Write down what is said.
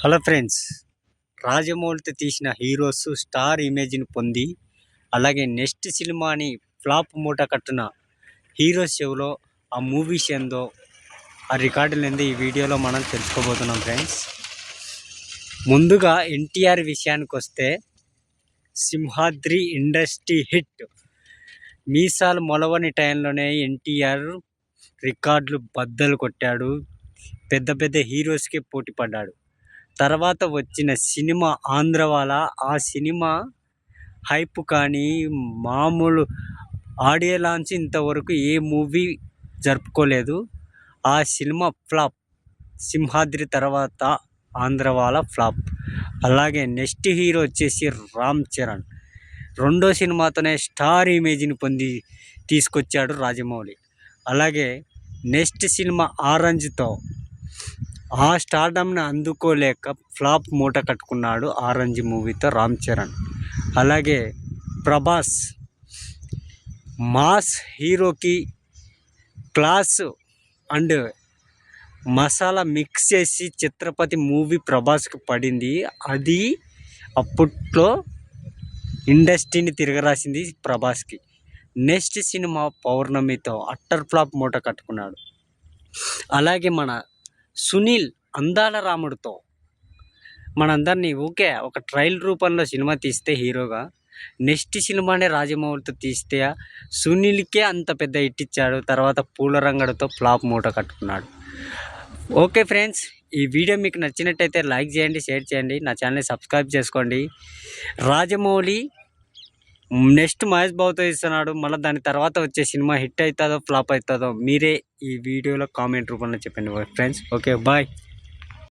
Hello friends, రాజమౌళితో తీసిన heroes star ఇమేజ్ని పొంది అలాగే నెక్స్ట్ సినిమాని ఫ్లాప్ మూట కట్టిన హీరోస్ ఎవరో, ఆ మూవీస్ ఏందో, ఆ రికార్డులు ఏందో ఈ వీడియోలో మనం తెలుసుకోబోతున్నాం ఫ్రెండ్స్. ముందుగా ఎన్టీఆర్ విషయానికి వస్తే, సింహాద్రి ఇండస్ట్రీ హిట్. మీసాలు మొలవని టైంలోనే ఎన్టీఆర్ రికార్డులు బద్దలు కొట్టాడు. పెద్ద పెద్ద హీరోస్కి పోటీ పడ్డాడు. తర్వాత వచ్చిన సినిమా ఆంధ్రవాల. ఆ సినిమా హైప్ కానీ మామూలు ఆడియో లాంచ్ ఇంతవరకు ఏ మూవీ జరుపుకోలేదు. ఆ సినిమా ఫ్లాప్. సింహాద్రి తర్వాత ఆంధ్రవాల ఫ్లాప్. అలాగే నెక్స్ట్ హీరో వచ్చేసి రామ్ చరణ్. రెండో సినిమాతోనే స్టార్ ఇమేజ్ని పొంది తీసుకొచ్చాడు రాజమౌళి. అలాగే నెక్స్ట్ సినిమా ఆరెంజ్తో ఆ స్టార్డమ్ని అందుకోలేక ఫ్లాప్ మూట కట్టుకున్నాడు ఆరెంజ్ మూవీతో రామ్ చరణ్. అలాగే ప్రభాస్ మాస్ హీరోకి క్లాస్ అండ్ మసాలా మిక్స్ చేసి ఛత్రపతి మూవీ ప్రభాస్కి పడింది. అది అప్పట్లో ఇండస్ట్రీని తిరగరాసింది ప్రభాస్కి. నెక్స్ట్ సినిమా పౌర్ణమితో అట్టర్ ఫ్లాప్ మూట కట్టుకున్నాడు. అలాగే మన సునీల్ అందాల రాముడితో మనందరినీ ఒక ట్రయల్ రూపంలో సినిమా తీస్తే హీరోగా, నెక్స్ట్ సినిమానే రాజమౌళితో తీస్తే సునీల్కే అంత పెద్ద హిట్ ఇచ్చాడు. తర్వాత పూలరంగడితో ఫ్లాప్ మూట కట్టుకున్నాడు. ఓకే ఫ్రెండ్స్, ఈ వీడియో మీకు నచ్చినట్టయితే లైక్ చేయండి, షేర్ చేయండి, నా ఛానల్ని సబ్స్క్రైబ్ చేసుకోండి. రాజమౌళి నెక్స్ట్ మహేష్ బాబుతో ఇస్తున్నాడు. మళ్ళీ దాని తర్వాత వచ్చే సినిమా హిట్ అవుతుందో ఫ్లాప్ అవుతుందో మీరే ఈ వీడియోలో కామెంట్ రూపంలో చెప్పండి ఫ్రెండ్స్. Okay, bye.